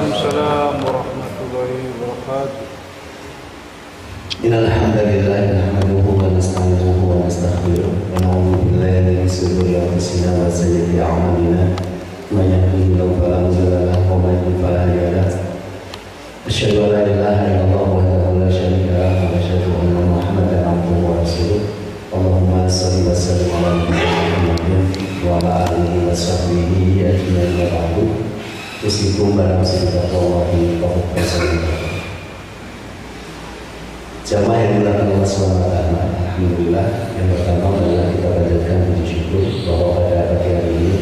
Waalaikumsalam warahmatullahi wabarakatuh. Innal hamdalillah nahmaduhu wa nasta'inuhu wa nastaghfiruh wa na'udzu billahi min shururi anfusina wa sayyiati a'malina may yahdihillahu fala mudilla lahu wa may yudlil fala hadiya lahu. Asyhadu an la ilaha illallah wahdahu la syarika lahu wa asyhadu anna Muhammadan abduhu wa rasuluh. Allahumma shalli wa sallim ala Muhammadin wa ala alihi wa sahbihi ajma'in wa ba'du. Usikum barangkali jamaah yang dilakukan Allah SWT. Alhamdulillah, yang pertama adalah kita panjatkan puji syukur bahwa pada pagi hari ini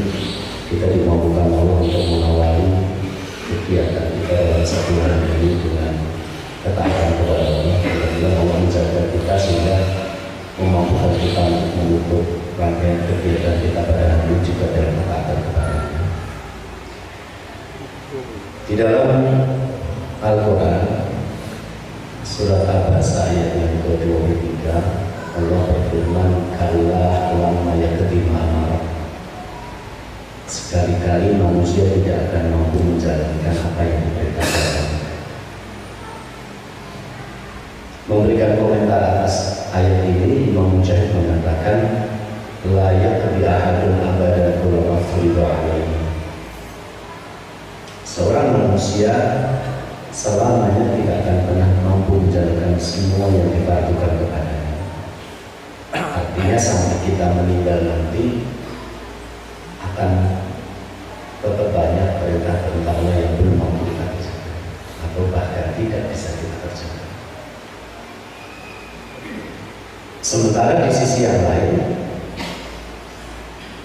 kita dimampukan Allah untuk mengawali kegiatan kita dalam satu hari ini dengan ketaatan kepada Allah. Alhamdulillah Allah menjaga kita sehingga memampukan kita untuk menutup rangkaian kegiatan kita pada hari ini juga dalam ketaatan kepada Allah. Di dalam Al-Quran Surat Al-Baqarah ayat yang ke-23 Allah berfirman, "Kalla lamma yaqdi ma amara." Sekali-kali manusia tidak akan mampu menjalankan apa yang diperintahkan. Memberikan komentar atas ayat ini, Imam Mujahid mengatakan, "La yaqdi ahadun abadan kullama furida alaihi." Seorang manusia selamanya tidak akan pernah mampu menjalankan semua yang difardukan kepadanya. Artinya sampai kita meninggal nanti akan tetap banyak perintah-perintah Allah yang belum mampu kita kerjakan atau bahkan tidak bisa kita kerjakan. Sementara di sisi yang lain,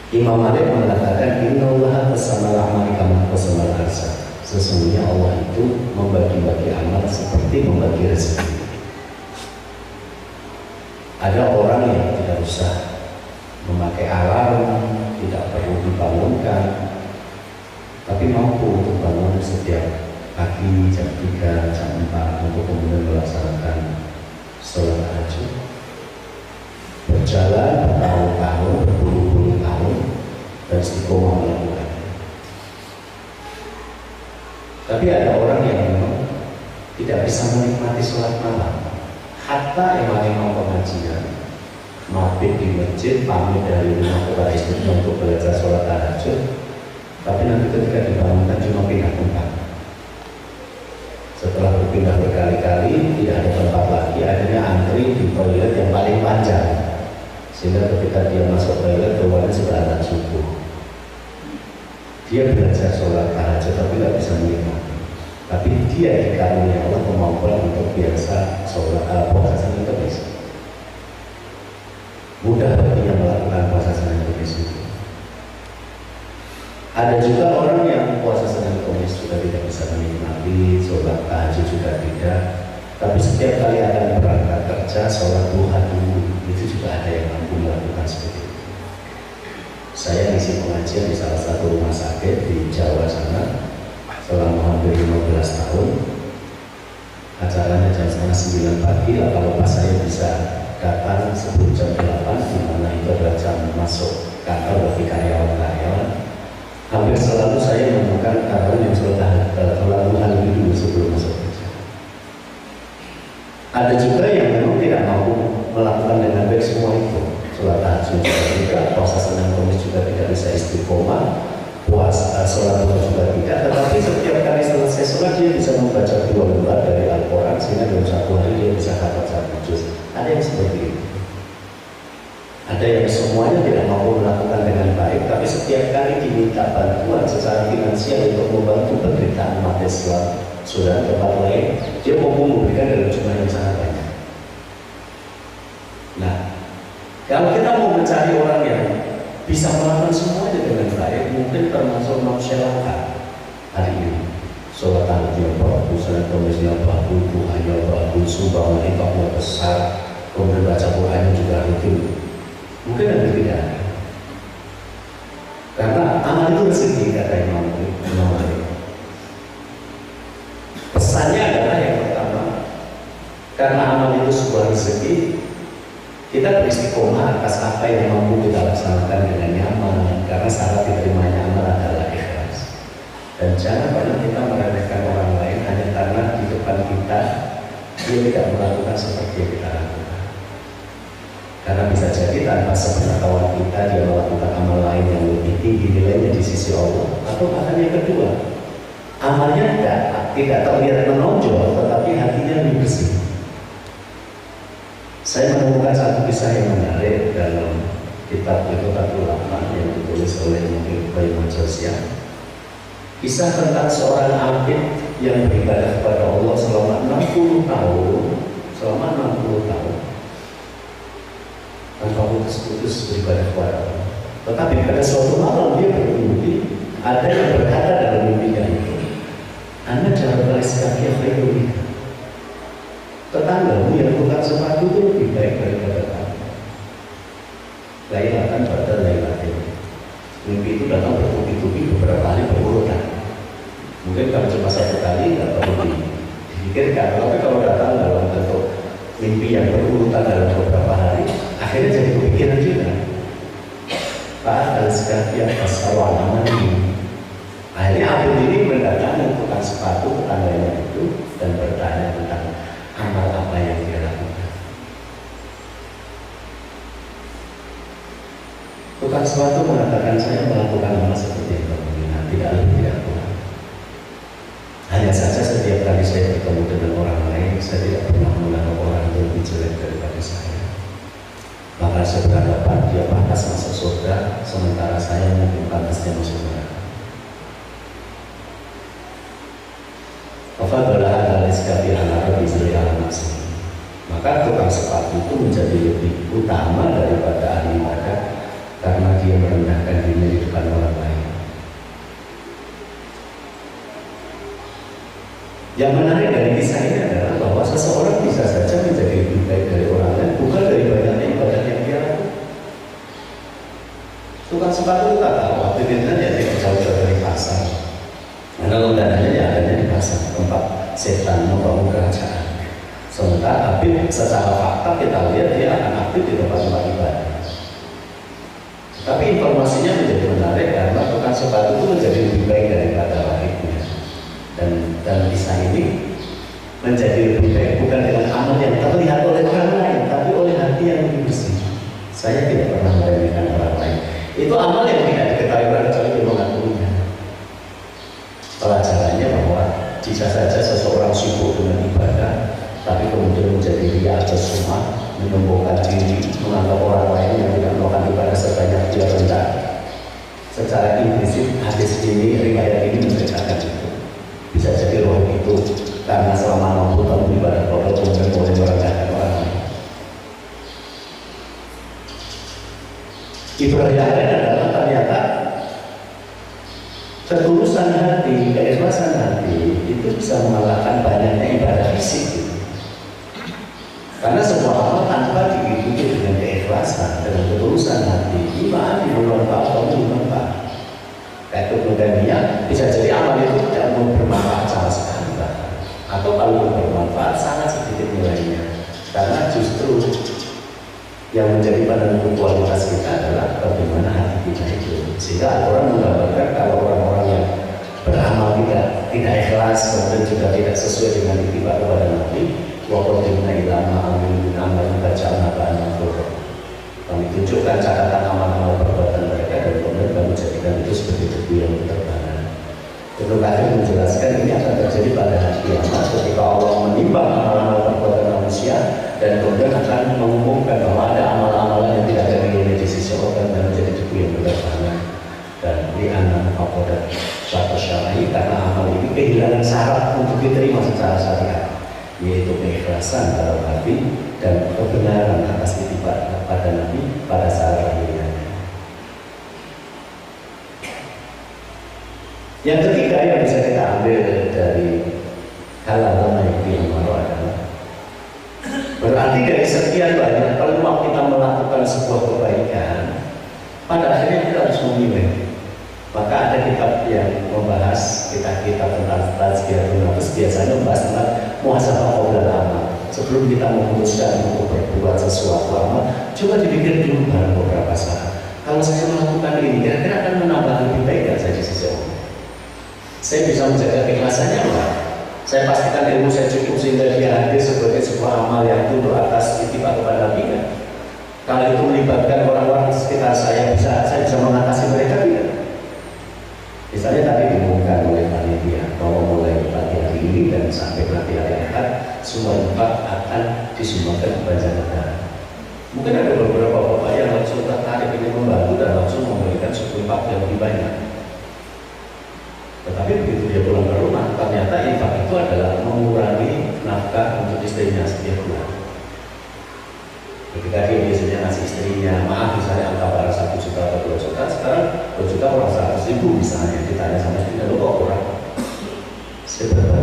Imam Malik mengatakan, "Innallaha qasama al-amala kama qasama al-arsal." Sesungguhnya Allah itu membagi-bagi amal seperti membagi rezeki. Ada orang yang tidak usah memakai alarm, tidak perlu dibangunkan, tapi mampu untuk bangun setiap pagi jam 3, jam 4 untuk kemudian melaksanakan sholat tahajud. Berjalan bertahun-tahun, berpuluh-puluh tahun dan istiqomah melakukan. Tapi ada orang yang memang tidak bisa menikmati sholat malam. Hatta imam-imam pengajian mabit di masjid, pamit dari rumah kepada istrinya untuk belajar sholat tahajud, tapi nanti ketika dibangunkan cuma pindah tempat. Setelah berpindah berkali-kali tidak ada tempat lagi, akhirnya antri di toilet yang paling panjang, sehingga ketika dia masuk toilet keluarnya sudah azan subuh. Dia belajar sholat tahajud tapi tidak bisa menikmati. Tapi dia dikaruniai Allah kemampuan untuk biasa sholat puasa Senin Kemis. Mudah baginya melakukan puasa Senin Kemis itu. Ada juga orang yang puasa Senin Kemis juga tidak bisa menikmati, sholat tahajud juga tidak. Tapi setiap kali akan berangkat kerja, sholat duha dulu, itu juga ada yang mampu melakukan seperti itu. Saya ngisi pengajian di salah satu rumah sakit di Jawa sana selama hampir 15 tahun. Acaranya jam 8:30 pagi lah, kalau pas saya bisa datang sebelum jam 8, di mana itu adalah jam masuk kantor bagi karyawan-karyawan. Hampir selalu saya menemukan karyawan yang sholat duha lebih dulu sebelum masuk kerja. Ada juga yang memang tidak mampu melakukan dengan baik semua itu. Sholat tahajud juga, puasa Senin Kemis juga tidak bisa istiqomah, puasa sholat duha juga tidak. Tetapi setiap kali selesai sholat dia bisa membaca 2 lembar dari Al-Quran, sehingga dalam satu hari dia bisa khatam 1 juz. Ada yang seperti itu. Ada yang semuanya tidak mampu melakukan dengan baik, tapi setiap kali diminta bantuan secara finansial untuk membantu penderitaan umat Islam sudah tempat lain, dia mampu memberikan dalam jumlah yang sangat banyak. Nah, kalau kita mau mencari orang yang bisa melakukan semuanya dengan baik, mungkin termasuk masyarakat hari ini. Sholat tahajudnya bagus, sholat kemisnya bagus, duhanya bagus, sumbangan infaknya besar, kemudian baca Qurannya juga rutin. Mungkin ada tidak ada. Karena amal itu rezeki, kata Imam Malik. Pesannya adalah yang pertama, karena amal itu sebuah rezeki, kita beristiqomah atas apa yang mampu kita laksanakan dengan nyaman, karena syarat diterimanya amal adalah ikhlas. Dan jangan pernah kita meremehkan orang lain hanya karena di depan kita dia tidak melakukan seperti yang kita lakukan. Karena bisa jadi tanpa sepengetahuan kita dia melakukan amal lain yang lebih tinggi nilainya di sisi Allah. Atau bahkan yang kedua, amalnya tidak terlihat menonjol, tetapi hatinya lebih bersih. Saya menemukan satu kisah yang menarik dalam kitab Iqotatul Ulama yang ditulis oleh Muhammad Qayyim Al-Jauziyah. Kisah tentang seorang abid yang beribadah kepada Allah selama 60 tahun, tanpa putus-putus beribadah kepada Allah. Tetapi pada suatu malam dia bermimpi, ada yang berkata dalam mimpinya itu, Anda jangan baris kaki yang baik. Tetanggamu yang tukang sepatu itu lebih baik daripada kamu. Lailatan pada lailatin. Mimpi itu datang bertubi-tubi beberapa hari berurutan. Mungkin kalau cuma satu kali nggak perlu dipikirkan, tapi kalau datang dalam bentuk mimpi yang berurutan dalam beberapa hari, akhirnya jadi kepikiran juga. Pak al-Sekati yang pasawan ini. Akhirnya abid ini mendatangi tukang sepatu tetangganya itu dan bertanya tentang amal apa yang dia lakukan. Tukang sepatu mengatakan, saya melakukan amal seperti yang kamu lihat, tidak lebih tidak kurang. Hanya saja setiap kali saya bertemu dengan orang lain, saya tidak pernah menganggap orang yang lebih jelek daripada saya. Maka saya beranggapan dia pantas masuk surga, sementara saya mungkin pantasnya masuk neraka. Maka tukang sepatu itu menjadi lebih utama daripada ahli ibadah karena dia merendahkan dirinya di depan orang lain. Yang menarik dari kisah ini adalah bahwa seseorang bisa saja menjadi lebih baik dari orang lain bukan dari banyaknya ibadah yang dia lakukan. Tukang sepatu itu tak tahu aktivitasnya ya tidak jauh-jauh dari pasar. Karena undangannya ya adanya di pasar, tempat setan membangun kerajaan. Sementara Habib secara fakta kita lihat dia akan aktif di tempat-tempat ibadah. Tapi informasinya menjadi menarik karena tukang sepatu itu menjadi lebih baik daripada wakilnya. Dan kisah ini menjadi lebih baik bukan dengan amal yang terlihat oleh orang lain, tapi oleh hati yang lebih bersih. Saya tidak pernah meremehkan orang lain. Itu amal yang tidak diketahui orang kecuali dia mengakuinya. Pelajarannya bahwa bisa saja seseorang sibuk dengan ibadah, tapi kemudian menjadi ria atau sumah, menyombongkan diri, menganggap orang lain yang tidak melakukan ibadah sebanyak dia rendah. Secara implisit hadis ini, riwayat ini menceritakan itu. Bisa jadi roh itu karena selama 60 tahun ibadah kepada kemudian boleh merendahkan orang lain. Ibadah yang lain adalah ternyata ketulusan hati, keikhlasan hati itu bisa mengalahkan banyaknya ibadah fisik. Karena sebuah amal tanpa diikuti dengan keikhlasan, dengan ketulusan hati, iman bermanfaat atau bermanfaat. Kayak kemudiannya bisa jadi amal itu tidak bermanfaat sama sekali, atau kalau bermanfaat sangat sedikit nilainya. Karena justru yang menjadi penentu kualitas kita adalah bagaimana hati kita itu. Sehingga orang menggambarkan kalau orang-orang yang beramal tidak ikhlas, kemudian juga tidak sesuai dengan ittiba kepada Nabi, waqadimna ila ma amilu min amalin faja'alna ba'an mafruḍa. Kami tunjukkan catatan amal-amal perbuatan mereka dan kemudian kami jadikan itu sebagai debu yang berterbangan. Ibnu Katsir menjelaskan ini akan terjadi pada hari kiamat ketika Allah menimbang amal-amal perbuatan manusia dan kemudian akan mengumumkan bahwa ada amal-amalan yang tidak ada nilainya di sisi Allah dan menjadi debu yang berterbangan. Dan di anak apodat suatu syar'i karena amal ini kehilangan syarat untuk diterima secara syariat, yaitu keikhlasan dalam hati dan kebenaran atas ittiba pada Nabi pada saat lahirnya. Yang ketiga yang bisa kita ambil dari halal yang adalah berarti dari sekian banyak peluang kita melakukan sebuah kebaikan, pada akhirnya kita harus memilih. Maka ada kitab yang membahas kitab tentang tazkiyatun nafs, biasanya membahas tentang muhasabah qablal amal. Sebelum kita memutuskan untuk berbuat sesuatu amal, coba dipikir dulu barang beberapa saat. Kalau saya melakukan ini, kira-kira akan menambah lebih baik dan saya di sisi Allah. Saya bisa menjaga keikhlasannya enggak? Saya pastikan ilmu saya cukup sehingga dia hadir sebagai sebuah amal yang tunduk atas ittiba kepada Nabi kan? Kalau itu melibatkan orang-orang di sekitar saya bisa mengatasi mereka tidak? Misalnya tadi diumumkan oleh panitia bahwa mulai pagi hari ini dan sampai nanti hari Ahad semua infak akan disumbangkan ke Banjarnegara. Mungkin ada beberapa bapak yang langsung tertarik ingin membantu dan langsung memberikan suku infak yang lebih banyak. Tetapi begitu dia pulang ke rumah, ternyata infak itu adalah mengurangi nafkah untuk istrinya setiap bulan. Ketika dia biasanya ngasih istrinya, maaf misalnya angka barang 1 juta atau 2 juta, sekarang 2 juta orang 100.000 misalnya, ditanya sama istrinya, lo kok kurang? Seberapa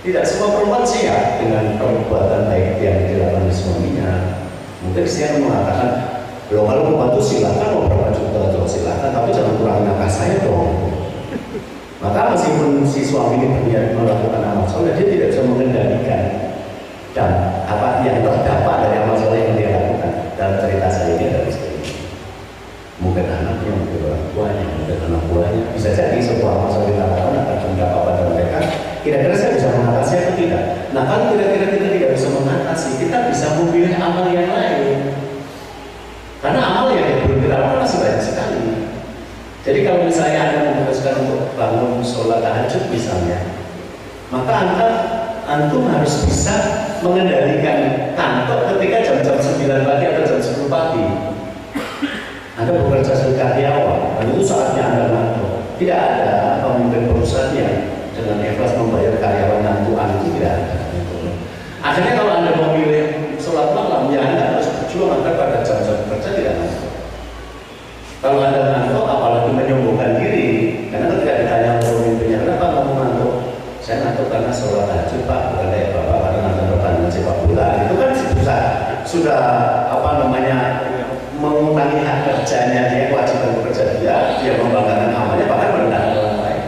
tidak semua perempuan siap dengan perbuatan baik yang dilakukan oleh suaminya. Mungkin istrinya mengatakan, lo kalau membantu silahkan, mau berapa juta atau silahkan, tapi jangan kurangi nafkah saya dong. Maka meskipun si suami ini berniat melakukan amal soleh, dia tidak bisa mengendalikan dan apa yang terdapat dari amal soleh yang dia lakukan. Dalam cerita saya ini ada istri, mungkin anaknya, mungkin orang tuanya, mungkin anak buahnya. Bisa jadi sebuah amal soleh yang dilakukan akan berdampak pada mereka. Kira-kira saya bisa mengatasi atau tidak? Nah, kalau kira-kira kita tidak bisa mengatasi, kita bisa memilih amal yang lain. Karena amal yang bergerak masih banyak sekali. Jadi kalau misalnya Anda memutuskan untuk bangun sholat tahajud misalnya, maka antum harus bisa mengendalikan kantor ketika jam-jam 9 pagi atau jam 10 pagi. Anda bekerja sebagai karyawan, dan itu saatnya Anda ngantuk. Tidak ada pemimpin perusahaan yang dengan ikhlas membayar karyawan ngantuan, itu tidak ada. Akhirnya kalau Anda memilih sholat malam, ya Anda harus berjuang agar pada jam-jam kerja tidak ngantuk. Kalau Anda ngantuk, apalagi menyombongkan diri, karena ketika ditanya pemimpinnya, kenapa kamu ngantuk? Saya ngantuk karena sholat tahajud Pak, bukan kayak Bapak karena nonton pertandingan sepak bola. Itu kan sudah apa namanya mengurangi hak kerjanya dia, kewajiban bekerja dia membanggakan amalnya, bahkan merendahkan orang lain.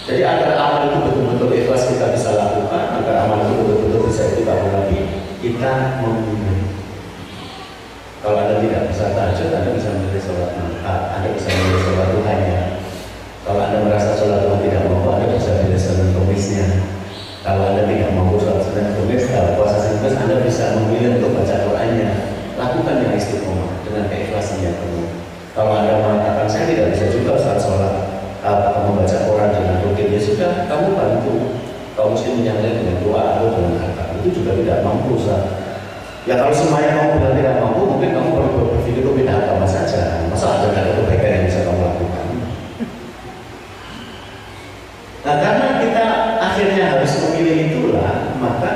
Jadi agar amal itu betul-betul ikhlas kita bisa lakukan, agar amal itu betul-betul bisa kita lagi, kita memilih. Kalau Anda tidak bisa tahajud, Anda bisa memilih sholat manfaat, Anda bisa memilih sholat duhanya. Kalau Anda merasa sholat duha tidak mampu, Anda bisa memilih Senin Kemisnya. Kalau Anda tidak mampu sholat Senin Kemis, kalau puasa Senin Kemis, Anda bisa memilih untuk baca Qur'annya. Lakukan yang istiqomah dengan keikhlasan yang penuh. Kalau Anda mengatakan saya tidak bisa juga saat sholat atau membaca Quran dengan rutin, ya sudah, kamu bantu kaum muslimin yang lain dengan doa atau dengan harta. Itu juga tidak mampu, Ustaz. Ya kalau semuanya kamu bilang tidak mampu, mungkin kamu perlu berpikir untuk pindah agama saja. Masa ada kebaikan yang bisa kamu lakukan? Nah, karena kita akhirnya harus memilih itulah, maka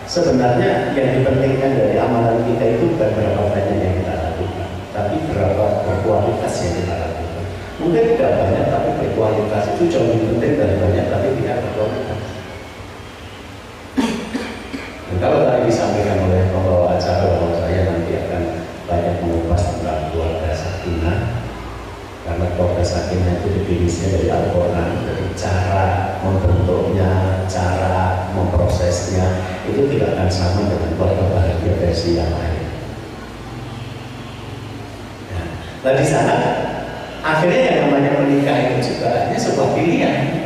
sebenarnya yang dipentingkan dari amalan kita itu bukan berapa banyak yang kita lakukan, tapi berapa berkualitas yang kita lakukan. Mungkin tidak banyak, tapi berkualitas itu jauh lebih penting dari banyak, tapi tidak berkualitas. Dan kalau tadi disampaikan oleh pembawa acara bahwa saya nanti akan banyak mengupas tentang keluarga sakinah, karena keluarga sakinah itu definisinya dari Al-Quran, dari cara membentuknya, cara memprosesnya itu tidak akan sama dengan keluarga bahagia versi yang lain. Nah di sana akhirnya yang namanya menikah itu juga hanya sebuah pilihan.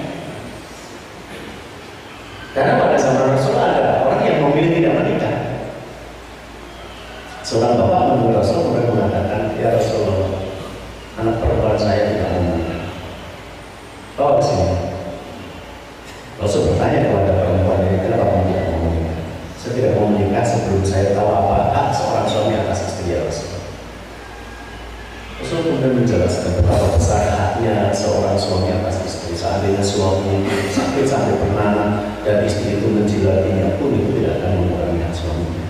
Karena pada zaman Rasulullah ada orang yang memilih tidak menikah. Seorang bapak menurut Rasul kemudian mengatakan, ya Rasulullah, anak perempuan saya tidak mau menikah. Bawa ke sini. Rasul bertanya kepada perempuan ini, kenapa kamu tidak mau menikah? Saya tidak mau menikah sebelum saya tahu apa hak seorang suami atas istri ya Rasul. Rasul kemudian menjelaskan betapa besar haknya seorang suami atas istri. Seandainya suami sakit sampai bernanah dan istri itu menjilatinya pun itu tidak akan mengurangi hak suaminya.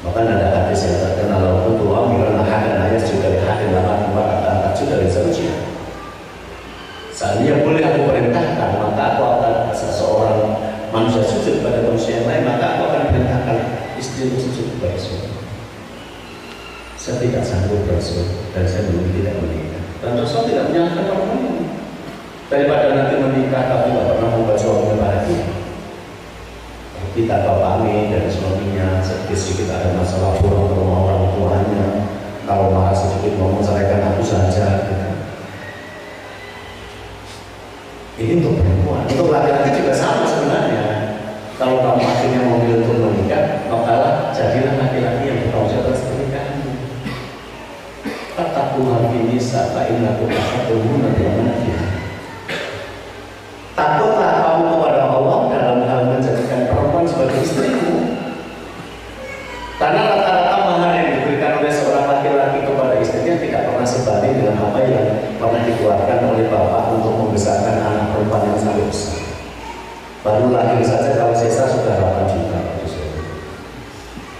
Bahkan ada hadis yang terkenal, untuk amiran hadan ayat juga hadan lama kata juga dari seterusnya. Seandainya boleh aku perintahkan, maka aku akan seseorang manusia sujud pada manusia yang lain, maka aku akan perintahkan istri sujud kepada suami. Saya tidak sanggup Rasul dan saya belum tidak menikah. Dan Rasul tidak menyalahkan orang lain. Daripada nanti menikah tapi tidak pernah membuat suaminya bahagia. Kita pahami dari suaminya sedikit ada masalah pulang ke rumah orang tuanya. Kalau marah sedikit ngomong ceraikan aku saja. Ini untuk perempuan, untuk laki-laki juga sama sebenarnya. Kalau kamu akhirnya memilih untuk menikah, maka jadilah laki-laki yang bertanggung jawab atas pernikahanmu. Fattaqullaha fi nisa fa innakum akhadtuhunna bi amanatiha. Takutlah kamu kepada Allah dalam hal menjadikan perempuan sebagai istrimu. Karena rata-rata mahar yang diberikan oleh seorang laki-laki kepada istrinya tidak pernah sebanding dengan apa yang pernah dikeluarkan oleh bapak untuk membesarkan anak perempuan yang sangat besar. Baru lahir saja kalau sisa sudah 8 juta.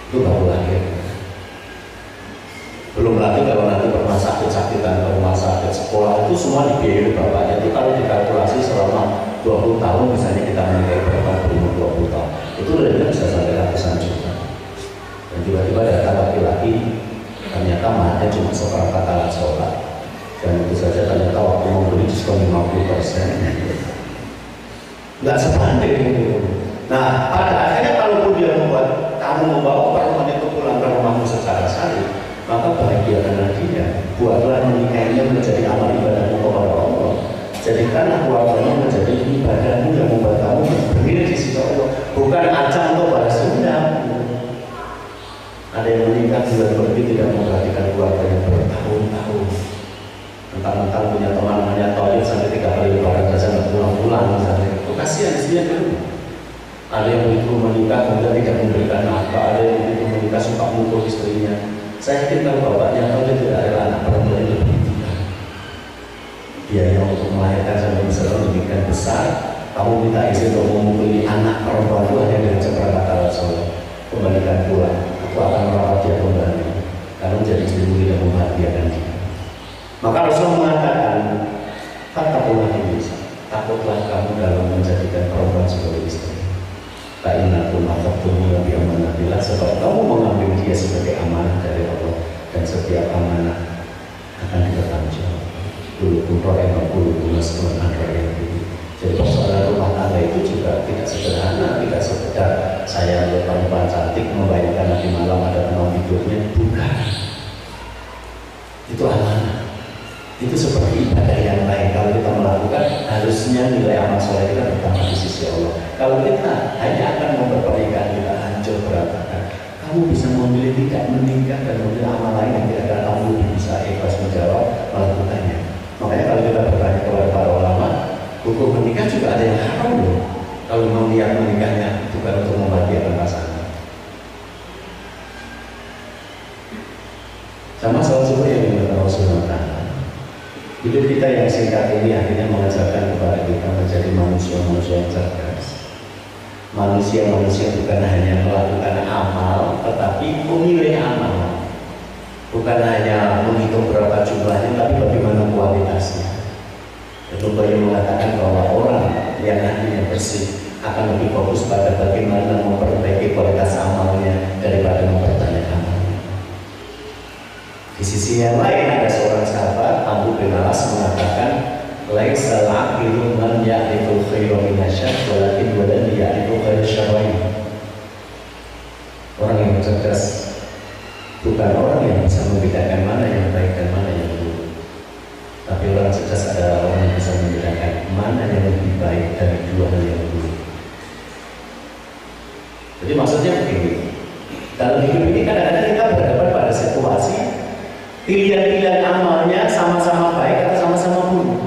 Itu baru lahir. Belum lagi kalau nanti pernah sakit-sakitan ke rumah sakit, sekolah itu semua dibiayai bapaknya. Itu kalau dikalkulasi selama 20 tahun misalnya kita menikahi perempuan berumur 20 tahun, itu realitanya bisa sampai ratusan juta. Dan tiba-tiba datang laki-laki, ternyata maharnya cuma seperempat alat sholat, dan itu saja ternyata waktu membeli diskon 50%. Nggak sebanding gitu. Nah, pada akhirnya kalaupun dia membuat kamu membawa perempuan itu pulang ke rumahmu secara sari, maka bahagiakanlah dia. Buatlah menikahinya menjadi amal ibadahmu kepada Allah. Jadikanlah keluarganya menjadi ibadahmu yang membuat kamu berdiri di sisi Allah, bukan ajang untuk balas dendam. Ada yang menikah bulan pergi tidak memperhatikan keluarganya bertahun-tahun. Mentang-mentang punya teman namanya Toyib sampai 3 kali lebaran saja nggak pulang-pulang misalnya. Kasihan istrinya dulu. Ada yang begitu menikah kemudian tidak memberikan nafkah, ada yang begitu menikah suka mukul istrinya. Saya yakin kalau bapaknya tahu dia tidak rela anak perempuan itu berhentikan. Biaya untuk melahirkan sampai besar demikian besar, kamu minta izin untuk memukuli anak perempuan itu hanya dengan seperempat alat sholat. Kembalikan pulang, aku akan merawat dia kembali. Karena menjadi istrimu tidak membahagiakan dia. Maka Rasul mengatakan, fattaqullaha fi nisa. Takutlah kamu dalam menjadikan perempuan sebagai istri. Fa'innakum akhadtuhunna bi amanatillah, sebab kamu mengambil dia sebagai amanah dari Allah, dan setiap amanah akan dipertanggungjawabkan. Kullukum ra'in wa kullukum mas'ulun 'an ra'iyatihi. Jadi persoalan rumah tangga itu juga tidak sederhana, tidak sekedar saya lihat perempuan cantik membayangkan nanti malam ada teman tidurnya, bukan. Itu amanah. Itu seperti ibadah yang lain. Kalau kita melakukan, harusnya nilai amal soleh kita bertambah di sisi Allah. Kalau kita hanya akan membuat pernikahan kita hancur berantakan, kamu bisa memilih tidak menikah dan memilih amal lain yang tidak akan kamu bisa ikhlas menjawab melakukannya. Makanya kalau kita bertanya kepada para ulama, hukum menikah juga ada yang haram loh. Kalau mau niat menikahnya bukan untuk membahagiakan pasangan. Sama soal suku yang diminta Rasulullah. Hidup kita yang singkat ini akhirnya mengajarkan kepada kita menjadi manusia-manusia yang cerdas. Manusia-manusia bukan hanya melakukan amal, tetapi memilih amal. Bukan hanya menghitung berapa jumlahnya, tapi bagaimana kualitasnya. Itu yang mengatakan bahwa orang yang hatinya bersih akan lebih fokus pada bagaimana memperbaiki kualitas amalnya daripada memperbanyak amalnya. Di sisi yang lain ada seorang sahabat Abu bin Alas mengatakan, laisa al-aqilu man ya'riful khayra minasyarr walakin walan ya'riful khayra syarrain. Orang yang cerdas bukan orang yang bisa membedakan mana yang baik dan mana yang buruk, tapi orang cerdas adalah orang yang bisa membedakan mana yang lebih baik dari dua hal yang buruk. Jadi maksudnya begini, dalam hidup ini kadang-kadang kita berhadapan pada situasi pilihan-pilihan amalnya sama-sama baik atau sama-sama buruk.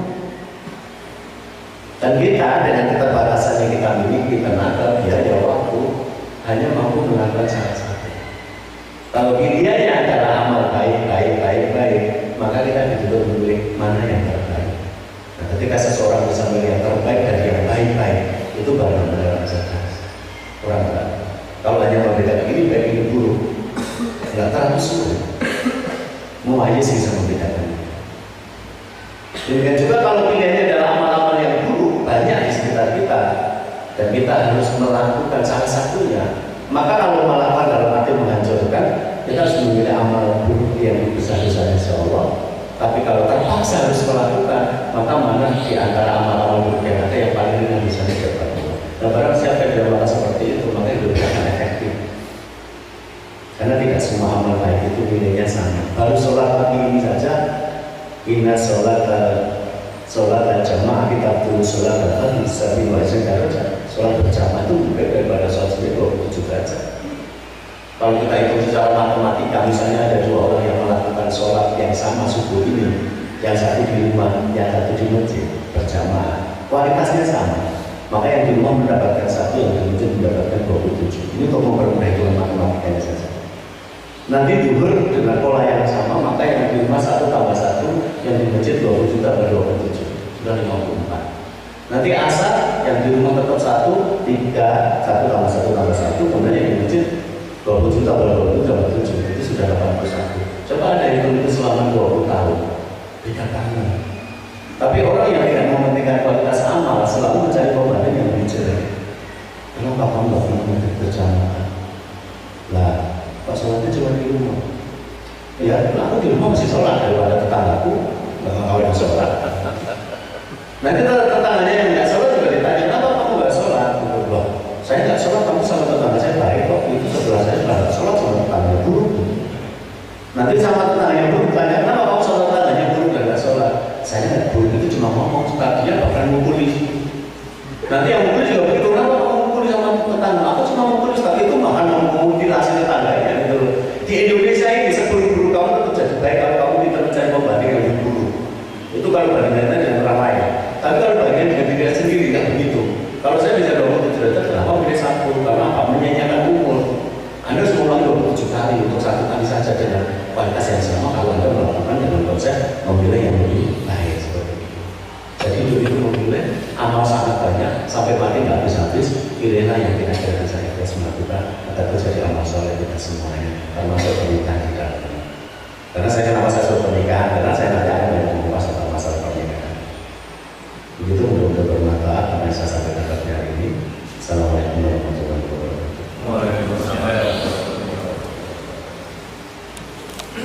Dan kita dengan keterbatasan yang kita miliki, tenaga, biaya, waktu, hanya mampu melakukan salah satu. Kalau pilihannya adalah amal baik, maka kita dituntut memilih mana yang terbaik. Nah, ketika seseorang bisa memilih yang terbaik dari yang baik, itu baru benar-benar cerdas. Orang tak. Kalau hanya membedakan ini baik ini buruk, nggak terlalu sulit. Mau aja sih bisa membedakan. Demikian juga kalau pilihannya adalah amal-amal yang buruk banyak di sekitar kita, dan kita harus melakukan salah satunya, maka kalau melakukan dalam arti menghancurkan, kita harus memilih amal buruk yang besar-besar insya Allah. Tapi kalau terpaksa harus melakukan, maka mana di antara amal-amal buruk yang ada yang paling ringan bisa didapat. Nah, barang siapa yang dalam seperti itu, maka hidup akan efektif. Karena tidak semua amal baik itu nilainya sama. Baru sholat pagi ini saja, inna sholat jamaah afdalus sholat dan bisa biwajib darajat. Sholat berjamaah itu lebih baik daripada sholat sendiri 27 derajat. Kalau kita hitung secara matematika, misalnya ada dua orang yang melakukan sholat yang sama subuh ini, yang satu di rumah, yang satu di masjid berjamaah, kualitasnya sama. Maka yang di rumah mendapatkan satu, yang di masjid mendapatkan 27. Ini untuk mempermudah hitungan matematikanya saja. Nanti duhur dengan pola yang sama, maka yang di rumah 1 tambah 1, yang di masjid 20 tambah 27, sudah 54. Nanti asar yang di rumah tetap 1, 3, 1 tambah 1 tambah 1, kemudian yang di masjid 20 tambah 20 tambah 7, itu sudah 81. Coba ada yang itu selama 20 tahun, berikan tangan. Tapi orang yang tidak mementingkan kualitas amal selalu mencari pembanding yang lebih jelek. Kenapa kamu nggak pernah berjamaah? Lah, Pak sholatnya cuma di rumah. Ya, aku di rumah masih sholat daripada tetanggaku nggak tahu yang sholat. Nanti tetangganya yang nggak sholat juga ditanya, kenapa kamu nggak sholat? Loh, saya nggak sholat, kamu sama tetangga saya baik kok. Itu sebelah saya nggak sholat sama tetangga buruk. Nanti sama tetangganya buruk ditanya, kenapa kamu sama tetangganya buruk dan nggak sholat? Saya nggak buruk, itu cuma ngomong, dia nggak pernah mukuli. Nanti yang mukuli juga begitu, kenapa kamu mukuli sama tetangga? Aku cuma mukuli, tapi itu makan memutilasi tetangganya gitu. Di Indonesia ini sebelum kamu tetap jadi baik kalau kamu tidak mencari pembanding yang lebih buruk. Itu kalau bandingannya dengan orang lain. Tapi kalau bandingan dengan diri sendiri tidak begitu. Kalau saya bisa 27 derajat, kenapa pilih 1? Karena apa? Menyanyikan umur. Anda harus mengulang 27 kali untuk 1 kali saja dengan kualitas yang sama. Kalau Anda melakukan dengan konsep memilih yang lebih baik seperti itu. Jadi dulu itu memilih amal sangat banyak sampai mati nggak habis-habis. Pilihlah yang kira-kira saya ikhlas melakukan agar terjadi amal soleh kita semuanya, termasuk pernikahan kita. Karena saya kenapa saya suruh pernikahan? Karena saya nanti akan mengupas tentang masalah pernikahan. Begitu.